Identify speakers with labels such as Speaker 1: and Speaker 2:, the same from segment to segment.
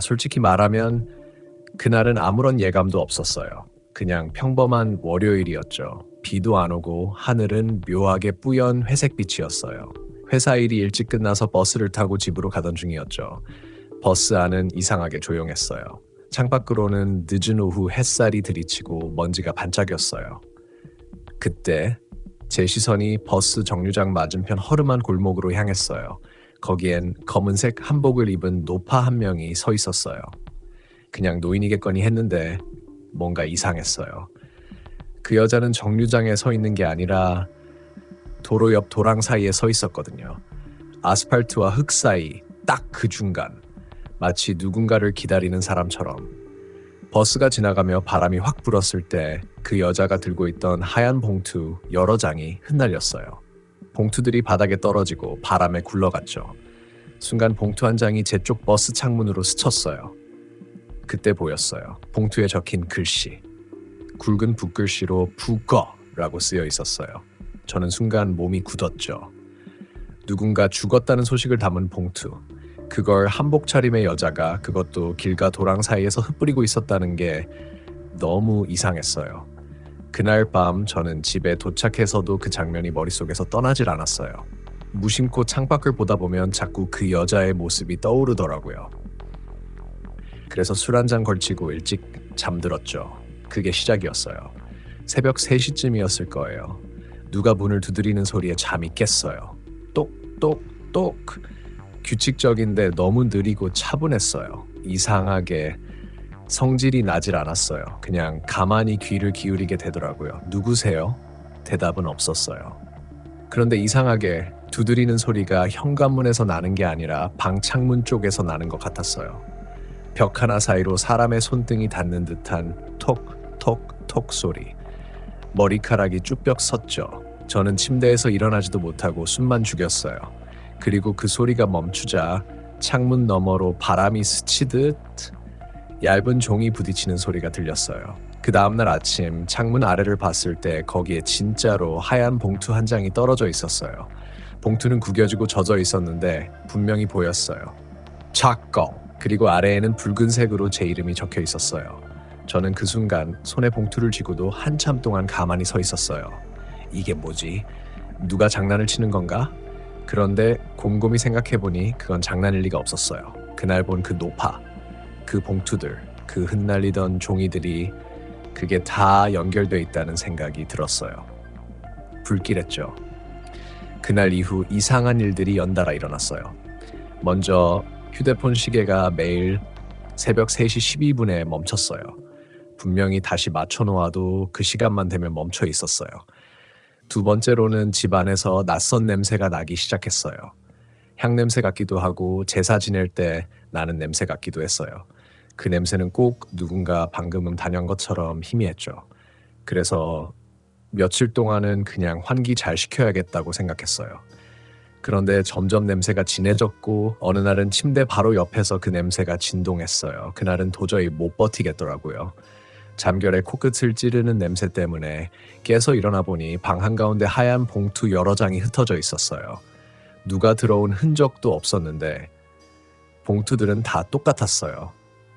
Speaker 1: 솔직히 말하면 그날은 아무런 예감도 없었어요. 그냥 평범한 월요일이었죠. 비도 안 오고 하늘은 묘하게 뿌연 회색빛이었어요. 회사 일이 일찍 끝나서 버스를 타고 집으로 가던 중이었죠. 버스 안은 이상하게 조용했어요. 창밖으로는 늦은 오후 햇살이 들이치고 먼지가 반짝였어요. 그때 제 시선이 버스 정류장 맞은편 허름한 골목으로 향했어요. 거기엔 검은색 한복을 입은 노파 한 명이 서 있었어요. 그냥 노인이겠거니 했는데 뭔가 이상했어요. 그 여자는 정류장에 서 있는 게 아니라 도로 옆 도랑 사이에 서 있었거든요. 아스팔트와 흙 사이 딱 그 중간, 마치 누군가를 기다리는 사람처럼. 버스가 지나가며 바람이 확 불었을 때 그 여자가 들고 있던 하얀 봉투 여러 장이 흩날렸어요. 봉투들이 바닥에 떨어지고 바람에 굴러갔죠. 순간 봉투 한 장이 제 쪽 버스 창문으로 스쳤어요. 그때 보였어요. 봉투에 적힌 글씨. 굵은 붓글씨로 부거라고 쓰여 있었어요. 저는 순간 몸이 굳었죠. 누군가 죽었다는 소식을 담은 봉투. 그걸 한복 차림의 여자가 그것도 길과 도랑 사이에서 흩뿌리고 있었다는 게 너무 이상했어요. 그날 밤 저는 집에 도착해서도 그 장면이 머릿속에서 떠나질 않았어요. 무심코 창밖을 보다 보면 자꾸 그 여자의 모습이 떠오르더라고요. 그래서 술 한 잔 걸치고 일찍 잠들었죠. 그게 시작이었어요. 새벽 3시쯤이었을 거예요. 누가 문을 두드리는 소리에 잠이 깼어요. 똑똑똑. 규칙적인데 너무 느리고 차분했어요. 이상하게 성질이 나질 않았어요. 그냥 가만히 귀를 기울이게 되더라고요. 누구세요? 대답은 없었어요. 그런데 이상하게 두드리는 소리가 현관문에서 나는 게 아니라 방 창문 쪽에서 나는 것 같았어요. 벽 하나 사이로 사람의 손등이 닿는 듯한 톡톡톡 소리. 머리카락이 쭈뼛 섰죠. 저는 침대에서 일어나지도 못하고 숨만 죽였어요. 그리고 그 소리가 멈추자 창문 너머로 바람이 스치듯 얇은 종이 부딪히는 소리가 들렸어요. 그 다음날 아침 창문 아래를 봤을 때 거기에 진짜로 하얀 봉투 한 장이 떨어져 있었어요. 봉투는 구겨지고 젖어 있었는데 분명히 보였어요. 작거. 그리고 아래에는 붉은색으로 제 이름이 적혀 있었어요. 저는 그 순간 손에 봉투를 쥐고도 한참 동안 가만히 서 있었어요. 이게 뭐지? 누가 장난을 치는 건가? 그런데 곰곰이 생각해보니 그건 장난일 리가 없었어요. 그날 본 그 노파, 그 봉투들, 그 흩날리던 종이들이 그게 다 연결돼 있다는 생각이 들었어요. 불길했죠. 그날 이후 이상한 일들이 연달아 일어났어요. 먼저 휴대폰 시계가 매일 새벽 3시 12분에 멈췄어요. 분명히 다시 맞춰놓아도 그 시간만 되면 멈춰 있었어요. 두 번째로는 집 안에서 낯선 냄새가 나기 시작했어요. 향냄새 같기도 하고 제사 지낼 때 나는 냄새 같기도 했어요. 그 냄새는 꼭 누군가 방금은 다녀온 것처럼 희미했죠. 그래서 며칠 동안은 그냥 환기 잘 시켜야겠다고 생각했어요. 그런데 점점 냄새가 진해졌고 어느 날은 침대 바로 옆에서 그 냄새가 진동했어요. 그날은 도저히 못 버티겠더라고요. 잠결에 코끝을 찌르는 냄새 때문에 깨서 일어나 보니 방 한가운데 하얀 봉투 여러 장이 흩어져 있었어요. 누가 들어온 흔적도 없었는데 봉투들은 다 똑같았어요.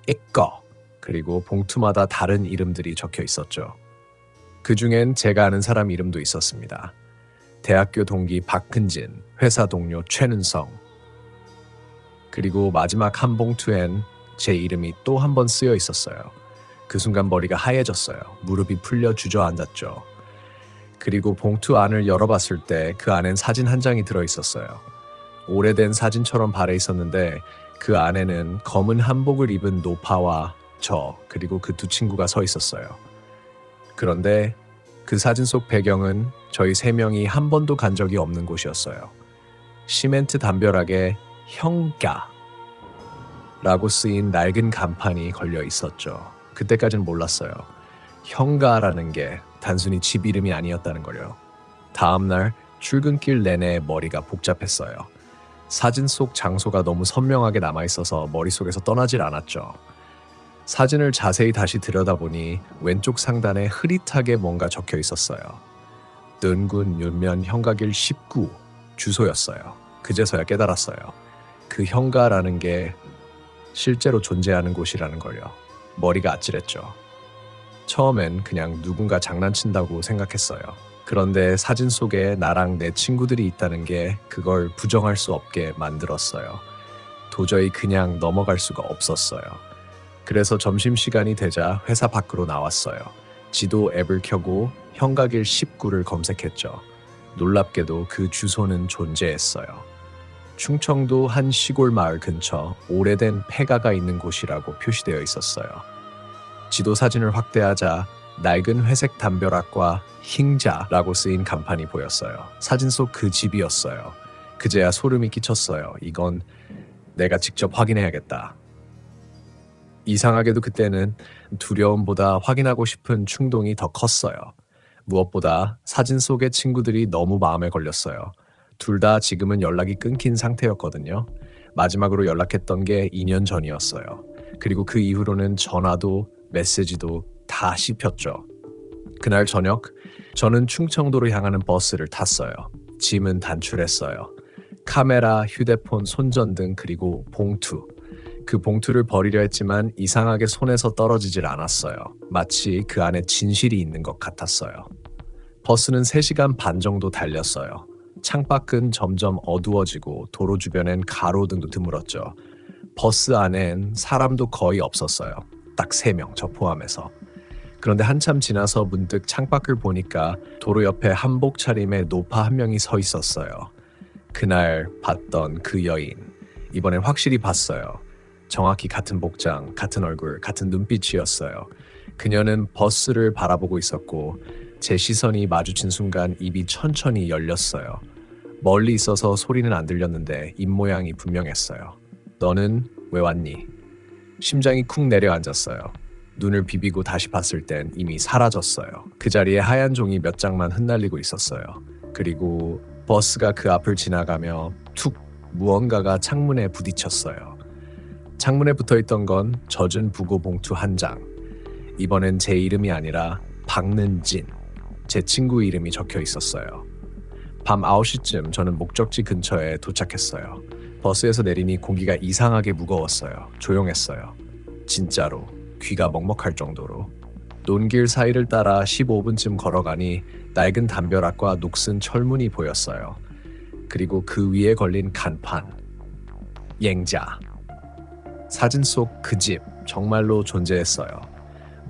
Speaker 1: 이꺼. 그리고 봉투마다 다른 이름들이 적혀 있었죠. 그 중엔 제가 아는 사람 이름도 있었습니다. 대학교 동기 박근진, 회사 동료 최는성. 그리고 마지막 한 봉투엔 제 이름이 또 한 번 쓰여 있었어요. 그 순간 머리가 하얘졌어요. 무릎이 풀려 주저앉았죠. 그리고 봉투 안을 열어봤을 때 그 안엔 사진 한 장이 들어있었어요. 오래된 사진처럼 발해 있었는데 그 안에는 검은 한복을 입은 노파와 저 그리고 그 두 친구가 서 있었어요. 그런데 그 사진 속 배경은 저희 세 명이 한 번도 간 적이 없는 곳이었어요. 시멘트 담벼락에 형가 라고 쓰인 낡은 간판이 걸려 있었죠. 그때까진 몰랐어요. 형가라는 게 단순히 집 이름이 아니었다는 걸요. 다음날 출근길 내내 머리가 복잡했어요. 사진 속 장소가 너무 선명하게 남아있어서 머릿속에서 떠나질 않았죠. 사진을 자세히 다시 들여다보니 왼쪽 상단에 흐릿하게 뭔가 적혀 있었어요. 뜬군 윤면 형가길 19 주소였어요. 그제서야 깨달았어요. 그 형가라는 게 실제로 존재하는 곳이라는 걸요. 머리가 아찔했죠. 처음엔 그냥 누군가 장난친다고 생각했어요. 그런데 사진 속에 나랑 내 친구들이 있다는 게 그걸 부정할 수 없게 만들었어요. 도저히 그냥 넘어갈 수가 없었어요. 그래서 점심시간이 되자 회사 밖으로 나왔어요. 지도 앱을 켜고 현가길 19를 검색했죠. 놀랍게도 그 주소는 존재했어요. 충청도 한 시골 마을 근처 오래된 폐가가 있는 곳이라고 표시되어 있었어요. 지도 사진을 확대하자 낡은 회색 담벼락과 힝자라고 쓰인 간판이 보였어요. 사진 속 그 집이었어요. 그제야 소름이 끼쳤어요. 이건 내가 직접 확인해야겠다. 이상하게도 그때는 두려움보다 확인하고 싶은 충동이 더 컸어요. 무엇보다 사진 속의 친구들이 너무 마음에 걸렸어요. 둘 다 지금은 연락이 끊긴 상태였거든요. 마지막으로 연락했던 게 2년 전이었어요. 그리고 그 이후로는 전화도 메시지도 다 씹혔죠. 그날 저녁 저는 충청도로 향하는 버스를 탔어요. 짐은 단출했어요. 카메라, 휴대폰, 손전등 그리고 봉투. 그 봉투를 버리려 했지만 이상하게 손에서 떨어지질 않았어요. 마치 그 안에 진실이 있는 것 같았어요. 버스는 3시간 반 정도 달렸어요. 창밖은 점점 어두워지고 도로 주변엔 가로등도 드물었죠. 버스 안엔 사람도 거의 없었어요. 딱 3명, 저 포함해서. 그런데 한참 지나서 문득 창밖을 보니까 도로 옆에 한복 차림의 노파 한 명이 서 있었어요. 그날 봤던 그 여인, 이번엔 확실히 봤어요. 정확히 같은 복장, 같은 얼굴, 같은 눈빛이었어요. 그녀는 버스를 바라보고 있었고 제 시선이 마주친 순간 입이 천천히 열렸어요. 멀리 있어서 소리는 안 들렸는데 입모양이 분명했어요. 너는 왜 왔니? 심장이 쿵 내려앉았어요. 눈을 비비고 다시 봤을 땐 이미 사라졌어요. 그 자리에 하얀 종이 몇 장만 흩날리고 있었어요. 그리고 버스가 그 앞을 지나가며 툭 무언가가 창문에 부딪혔어요. 창문에 붙어있던 건 젖은 부고 봉투 한 장. 이번엔 제 이름이 아니라 박는진, 제 친구 이름이 적혀 있었어요. 밤 9시쯤 저는 목적지 근처에 도착했어요. 버스에서 내리니 공기가 이상하게 무거웠어요. 조용했어요. 진짜로 귀가 먹먹할 정도로. 논길 사이를 따라 15분쯤 걸어가니 낡은 담벼락과 녹슨 철문이 보였어요. 그리고 그 위에 걸린 간판. 앵자. 사진 속 그 집 정말로 존재했어요.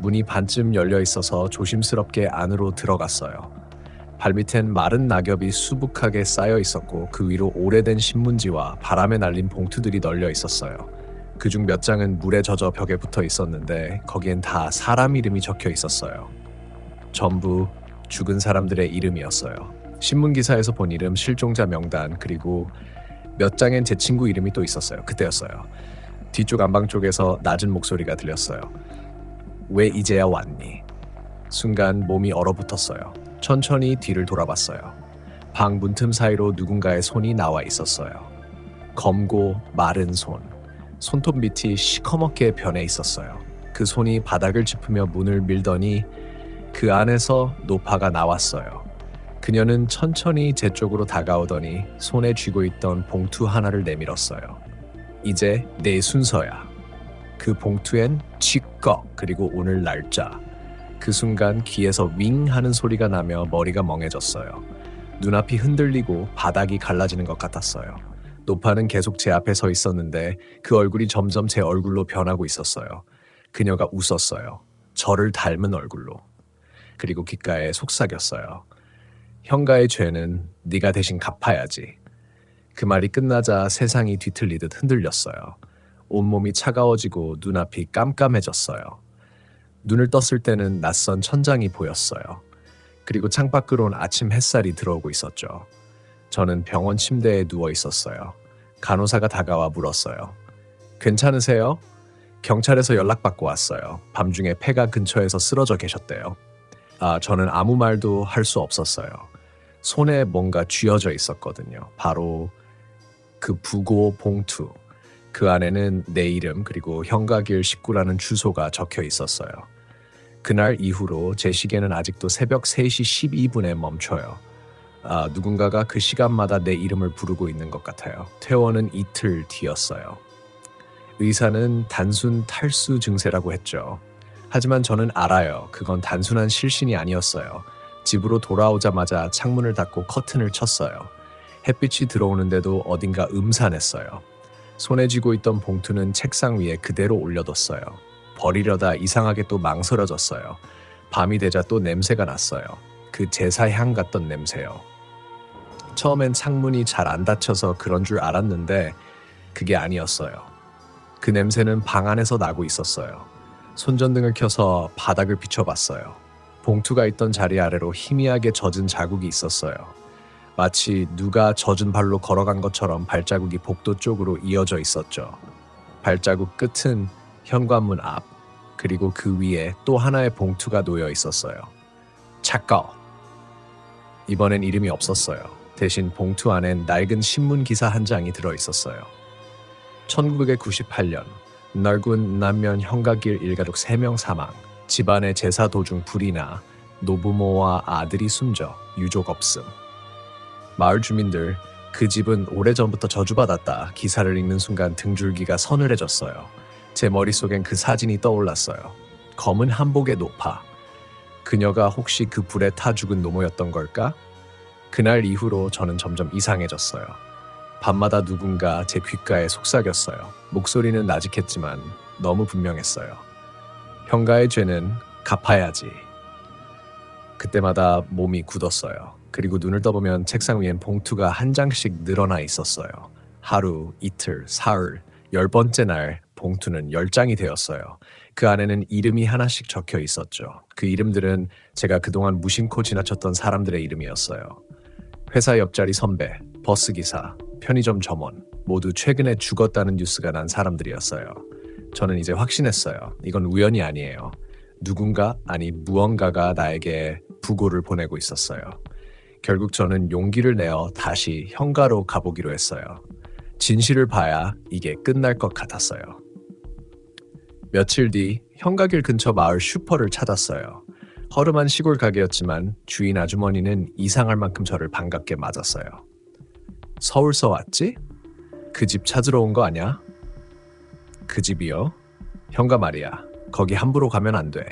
Speaker 1: 문이 반쯤 열려 있어서 조심스럽게 안으로 들어갔어요. 발밑엔 마른 낙엽이 수북하게 쌓여 있었고 그 위로 오래된 신문지와 바람에 날린 봉투들이 널려 있었어요. 그중 몇 장은 물에 젖어 벽에 붙어 있었는데 거기엔 다 사람 이름이 적혀 있었어요. 전부 죽은 사람들의 이름이었어요. 신문기사에서 본 이름, 실종자 명단, 그리고 몇 장엔 제 친구 이름이 또 있었어요. 그때였어요. 뒤쪽 안방 쪽에서 낮은 목소리가 들렸어요. 왜 이제야 왔니? 순간 몸이 얼어붙었어요. 천천히 뒤를 돌아봤어요. 방 문틈 사이로 누군가의 손이 나와 있었어요. 검고 마른 손. 손톱 밑이 시커멓게 변해 있었어요. 그 손이 바닥을 짚으며 문을 밀더니 그 안에서 노파가 나왔어요. 그녀는 천천히 제 쪽으로 다가오더니 손에 쥐고 있던 봉투 하나를 내밀었어요. 이제 내 순서야. 그 봉투엔 취꺼 그리고 오늘 날짜. 그 순간 귀에서 윙 하는 소리가 나며 머리가 멍해졌어요. 눈앞이 흔들리고 바닥이 갈라지는 것 같았어요. 노파는 계속 제 앞에 서 있었는데 그 얼굴이 점점 제 얼굴로 변하고 있었어요. 그녀가 웃었어요. 저를 닮은 얼굴로. 그리고 귓가에 속삭였어요. 형가의 죄는 네가 대신 갚아야지. 그 말이 끝나자 세상이 뒤틀리듯 흔들렸어요. 온몸이 차가워지고 눈앞이 깜깜해졌어요. 눈을 떴을 때는 낯선 천장이 보였어요. 그리고 창밖으로 온 아침 햇살이 들어오고 있었죠. 저는 병원 침대에 누워 있었어요. 간호사가 다가와 물었어요. 괜찮으세요? 경찰에서 연락받고 왔어요. 밤중에 폐가 근처에서 쓰러져 계셨대요. 저는 아무 말도 할 수 없었어요. 손에 뭔가 쥐어져 있었거든요. 바로 그 부고 봉투. 그 안에는 내 이름 그리고 현가길 19라는 주소가 적혀 있었어요. 그날 이후로 제 시계는 아직도 새벽 3시 12분에 멈춰요. 누군가가 그 시간마다 내 이름을 부르고 있는 것 같아요. 퇴원은 이틀 뒤였어요. 의사는 단순 탈수 증세라고 했죠. 하지만 저는 알아요. 그건 단순한 실신이 아니었어요. 집으로 돌아오자마자 창문을 닫고 커튼을 쳤어요. 햇빛이 들어오는데도 어딘가 음산했어요. 손에 쥐고 있던 봉투는 책상 위에 그대로 올려뒀어요. 버리려다 이상하게 또 망설여졌어요. 밤이 되자 또 냄새가 났어요. 그 제사향 같던 냄새요. 처음엔 창문이 잘 안 닫혀서 그런 줄 알았는데 그게 아니었어요. 그 냄새는 방 안에서 나고 있었어요. 손전등을 켜서 바닥을 비춰봤어요. 봉투가 있던 자리 아래로 희미하게 젖은 자국이 있었어요. 마치 누가 젖은 발로 걸어간 것처럼 발자국이 복도 쪽으로 이어져 있었죠. 발자국 끝은 현관문 앞, 그리고 그 위에 또 하나의 봉투가 놓여 있었어요. 차꺼. 이번엔 이름이 없었어요. 대신 봉투 안엔 낡은 신문 기사 한 장이 들어 있었어요. 1998년 넓은 남면 형가길 일가족 3명 사망. 집안의 제사 도중 불이 나 노부모와 아들이 숨져 유족 없음. 마을 주민들, 그 집은 오래전부터 저주받았다. 기사를 읽는 순간 등줄기가 서늘해졌어요. 제 머릿속엔 그 사진이 떠올랐어요. 검은 한복의 노파. 그녀가 혹시 그 불에 타 죽은 노모였던 걸까? 그날 이후로 저는 점점 이상해졌어요. 밤마다 누군가 제 귓가에 속삭였어요. 목소리는 나직했지만 너무 분명했어요. 형가의 죄는 갚아야지. 그때마다 몸이 굳었어요. 그리고 눈을 떠보면 책상 위엔 봉투가 한 장씩 늘어나 있었어요. 하루, 이틀, 사흘, 10번째 날 봉투는 10장이 되었어요. 그 안에는 이름이 하나씩 적혀 있었죠. 그 이름들은 제가 그동안 무심코 지나쳤던 사람들의 이름이었어요. 회사 옆자리 선배, 버스기사, 편의점 점원, 모두 최근에 죽었다는 뉴스가 난 사람들이었어요. 저는 이제 확신했어요. 이건 우연이 아니에요. 누군가, 아니 무언가가 나에게 부고를 보내고 있었어요. 결국 저는 용기를 내어 다시 형가로 가보기로 했어요. 진실을 봐야 이게 끝날 것 같았어요. 며칠 뒤 형가길 근처 마을 슈퍼를 찾았어요. 허름한 시골 가게였지만 주인 아주머니는 이상할 만큼 저를 반갑게 맞았어요. 서울서 왔지? 그 집 찾으러 온 거 아냐? 그 집이요? 형가 말이야. 거기 함부로 가면 안 돼.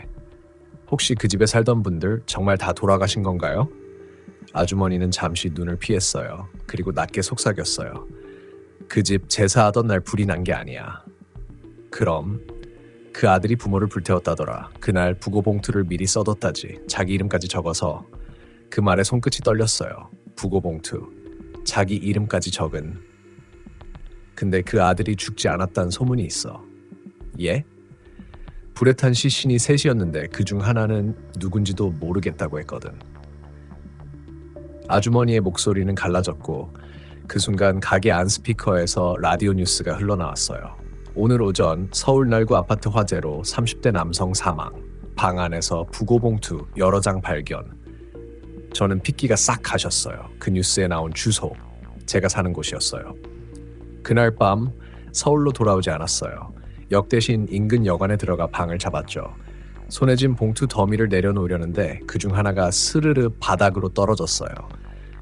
Speaker 1: 혹시 그 집에 살던 분들 정말 다 돌아가신 건가요? 아주머니는 잠시 눈을 피했어요. 그리고 낮게 속삭였어요. 그 집 제사하던 날 불이 난 게 아니야. 그럼 그 아들이 부모를 불태웠다더라. 그날 부고 봉투를 미리 써뒀다지. 자기 이름까지 적어서. 그 말에 손끝이 떨렸어요. 부고 봉투. 자기 이름까지 적은. 근데 그 아들이 죽지 않았다는 소문이 있어. 예? 불에 탄 시신이 셋이었는데 그중 하나는 누군지도 모르겠다고 했거든. 아주머니의 목소리는 갈라졌고 그 순간 가게 안 스피커에서 라디오 뉴스가 흘러나왔어요. 오늘 오전 서울 날구 아파트 화재로 30대 남성 사망. 방 안에서 부고 봉투 여러 장 발견. 저는 핏기가 싹 가셨어요. 그 뉴스에 나온 주소. 제가 사는 곳이었어요. 그날 밤 서울로 돌아오지 않았어요. 역 대신 인근 여관에 들어가 방을 잡았죠. 손에 쥔 봉투 더미를 내려놓으려는데 그중 하나가 스르르 바닥으로 떨어졌어요.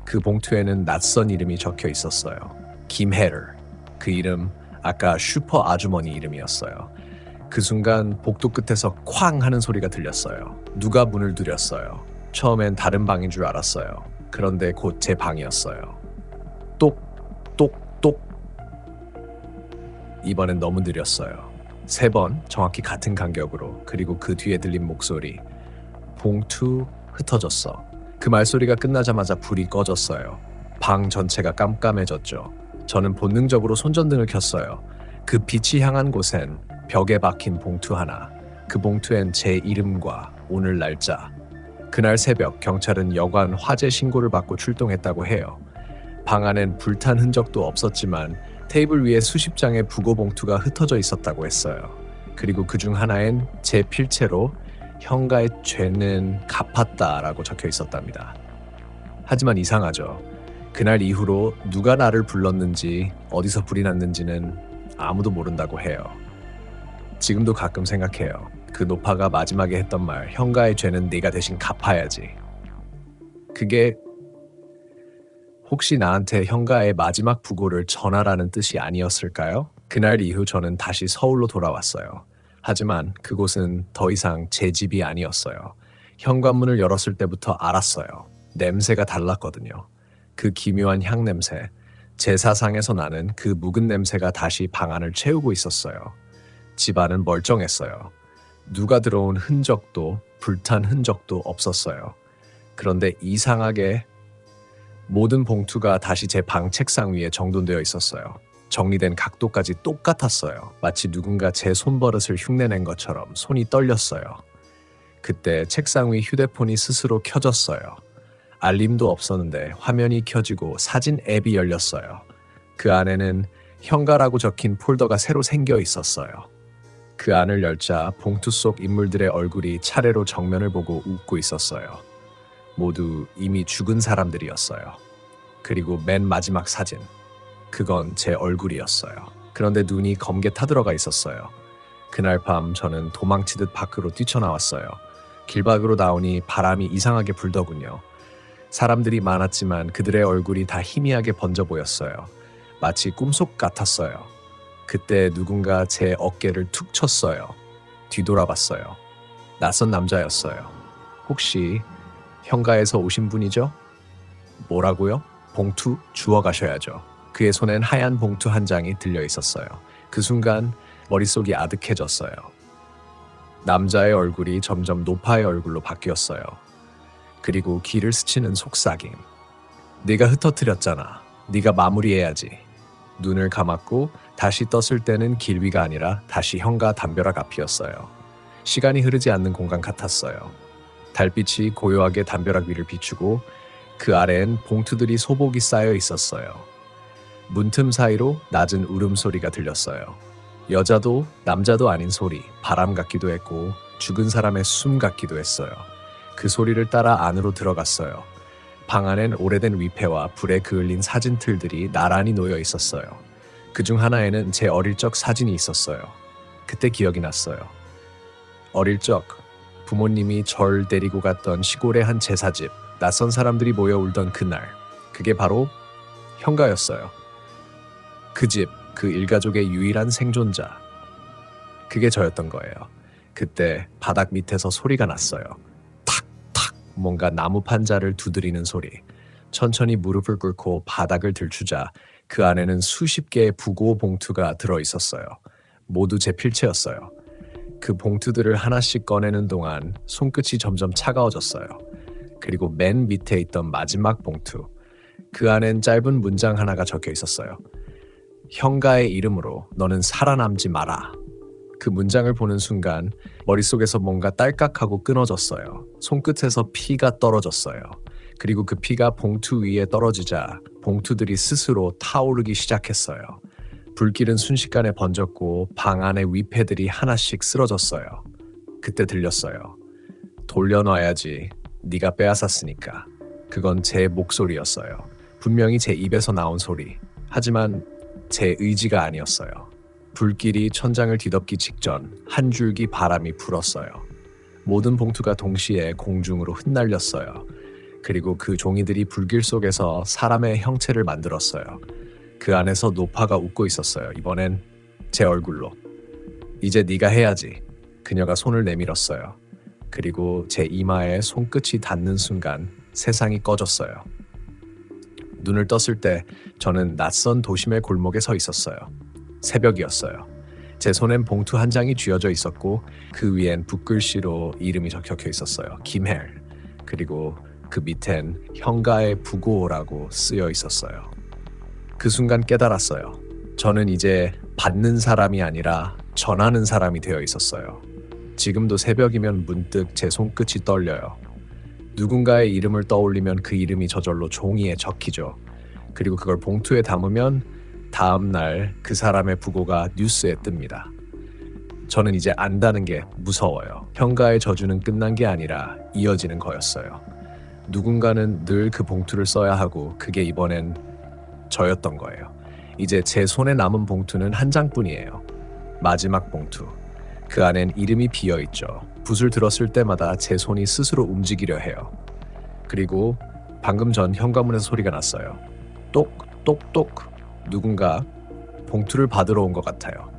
Speaker 1: 그 봉투에는 낯선 이름이 적혀 있었어요. 김혜를. 그 이름 아까 슈퍼 아주머니 이름이었어요. 그 순간 복도 끝에서 쾅 하는 소리가 들렸어요. 누가 문을 두렸어요. 처음엔 다른 방인 줄 알았어요. 그런데 곧 제 방이었어요. 똑똑똑. 이번엔 너무 느렸어요. 3번 정확히 같은 간격으로. 그리고 그 뒤에 들린 목소리. 봉투 흩어졌어. 그 말소리가 끝나자마자 불이 꺼졌어요. 방 전체가 깜깜해졌죠. 저는 본능적으로 손전등을 켰어요. 그 빛이 향한 곳엔 벽에 박힌 봉투 하나. 그 봉투엔 제 이름과 오늘 날짜. 그날 새벽 경찰은 여관 화재 신고를 받고 출동했다고 해요. 방 안엔 불탄 흔적도 없었지만 테이블 위에 수십 장의 부고 봉투가 흩어져 있었다고 했어요. 그리고 그중 하나엔 제 필체로 형가의 죄는 갚았다라고 적혀 있었답니다. 하지만 이상하죠. 그날 이후로 누가 나를 불렀는지 어디서 불이 났는지는 아무도 모른다고 해요. 지금도 가끔 생각해요. 그 노파가 마지막에 했던 말, 형가의 죄는 네가 대신 갚아야지. 그게 혹시 나한테 형가의 마지막 부고를 전하라는 뜻이 아니었을까요? 그날 이후 저는 다시 서울로 돌아왔어요. 하지만 그곳은 더 이상 제 집이 아니었어요. 현관문을 열었을 때부터 알았어요. 냄새가 달랐거든요. 그 기묘한 향 냄새, 제사상에서 나는 그 묵은 냄새가 다시 방 안을 채우고 있었어요. 집안은 멀쩡했어요. 누가 들어온 흔적도 불탄 흔적도 없었어요. 그런데 이상하게 모든 봉투가 다시 제 방 책상 위에 정돈되어 있었어요. 정리된 각도까지 똑같았어요. 마치 누군가 제 손버릇을 흉내낸 것처럼 손이 떨렸어요. 그때 책상 위 휴대폰이 스스로 켜졌어요. 알림도 없었는데 화면이 켜지고 사진 앱이 열렸어요. 그 안에는 현가라고 적힌 폴더가 새로 생겨 있었어요. 그 안을 열자 봉투 속 인물들의 얼굴이 차례로 정면을 보고 웃고 있었어요. 모두 이미 죽은 사람들이었어요. 그리고 맨 마지막 사진, 그건 제 얼굴이었어요. 그런데 눈이 검게 타들어가 있었어요. 그날 밤 저는 도망치듯 밖으로 뛰쳐나왔어요. 길 밖으로 나오니 바람이 이상하게 불더군요. 사람들이 많았지만 그들의 얼굴이 다 희미하게 번져 보였어요. 마치 꿈속 같았어요. 그때 누군가 제 어깨를 툭 쳤어요. 뒤돌아봤어요. 낯선 남자였어요. 혹시 현가에서 오신 분이죠? 뭐라고요? 봉투 주워 가셔야죠. 그의 손엔 하얀 봉투 한 장이 들려 있었어요. 그 순간 머릿속이 아득해졌어요. 남자의 얼굴이 점점 노파의 얼굴로 바뀌었어요. 그리고 귀를 스치는 속삭임. 네가 흩어뜨렸잖아. 네가 마무리해야지. 눈을 감았고 다시 떴을 때는 길 위가 아니라 다시 현가 담벼락 앞이었어요. 시간이 흐르지 않는 공간 같았어요. 달빛이 고요하게 담벼락 위를 비추고 그 아래엔 봉투들이 소복이 쌓여 있었어요. 문틈 사이로 낮은 울음소리가 들렸어요. 여자도 남자도 아닌 소리, 바람 같기도 했고 죽은 사람의 숨 같기도 했어요. 그 소리를 따라 안으로 들어갔어요. 방 안엔 오래된 위패와 불에 그을린 사진틀들이 나란히 놓여 있었어요. 그중 하나에는 제 어릴 적 사진이 있었어요. 그때 기억이 났어요. 어릴 적 부모님이 절 데리고 갔던 시골의 한 제사집, 낯선 사람들이 모여 울던 그날, 그게 바로 현가였어요. 그 집, 그 일가족의 유일한 생존자. 그게 저였던 거예요. 그때 바닥 밑에서 소리가 났어요. 탁탁 뭔가 나무 판자를 두드리는 소리. 천천히 무릎을 꿇고 바닥을 들추자 그 안에는 수십 개의 부고 봉투가 들어있었어요. 모두 제 필체였어요. 그 봉투들을 하나씩 꺼내는 동안 손끝이 점점 차가워졌어요. 그리고 맨 밑에 있던 마지막 봉투. 그 안엔 짧은 문장 하나가 적혀 있었어요. 현가의 이름으로 너는 살아남지 마라. 그 문장을 보는 순간 머릿속에서 뭔가 딸깍하고 끊어졌어요. 손끝에서 피가 떨어졌어요. 그리고 그 피가 봉투 위에 떨어지자 봉투들이 스스로 타오르기 시작했어요. 불길은 순식간에 번졌고 방 안의 위패들이 하나씩 쓰러졌어요. 그때 들렸어요. 돌려놔야지. 네가 빼앗았으니까. 그건 제 목소리였어요. 분명히 제 입에서 나온 소리. 하지만 제 의지가 아니었어요. 불길이 천장을 뒤덮기 직전 한 줄기 바람이 불었어요. 모든 봉투가 동시에 공중으로 흩날렸어요. 그리고 그 종이들이 불길 속에서 사람의 형체를 만들었어요. 그 안에서 노파가 웃고 있었어요. 이번엔 제 얼굴로. 이제 네가 해야지. 그녀가 손을 내밀었어요. 그리고 제 이마에 손끝이 닿는 순간 세상이 꺼졌어요. 눈을 떴을 때 저는 낯선 도심의 골목에 서 있었어요. 새벽이었어요. 제 손엔 봉투 한 장이 쥐어져 있었고 그 위엔 붓글씨로 이름이 적혀 있었어요. 김헬. 그리고 그 밑엔 현가의 부고라고 쓰여 있었어요. 그 순간 깨달았어요. 저는 이제 받는 사람이 아니라 전하는 사람이 되어 있었어요. 지금도 새벽이면 문득 제 손끝이 떨려요. 누군가의 이름을 떠올리면 그 이름이 저절로 종이에 적히죠. 그리고 그걸 봉투에 담으면 다음 날 그 사람의 부고가 뉴스에 뜹니다. 저는 이제 안다는 게 무서워요. 현가의 저주는 끝난 게 아니라 이어지는 거였어요. 누군가는 늘 그 봉투를 써야 하고 그게 이번엔 저였던 거예요. 이제 제 손에 남은 봉투는 한 장뿐이에요. 마지막 봉투. 그 안엔 이름이 비어있죠. 붓을 들었을 때마다 제 손이 스스로 움직이려 해요. 그리고 방금 전 현관문에서 소리가 났어요. 똑똑똑. 누군가 봉투를 받으러 온 것 같아요.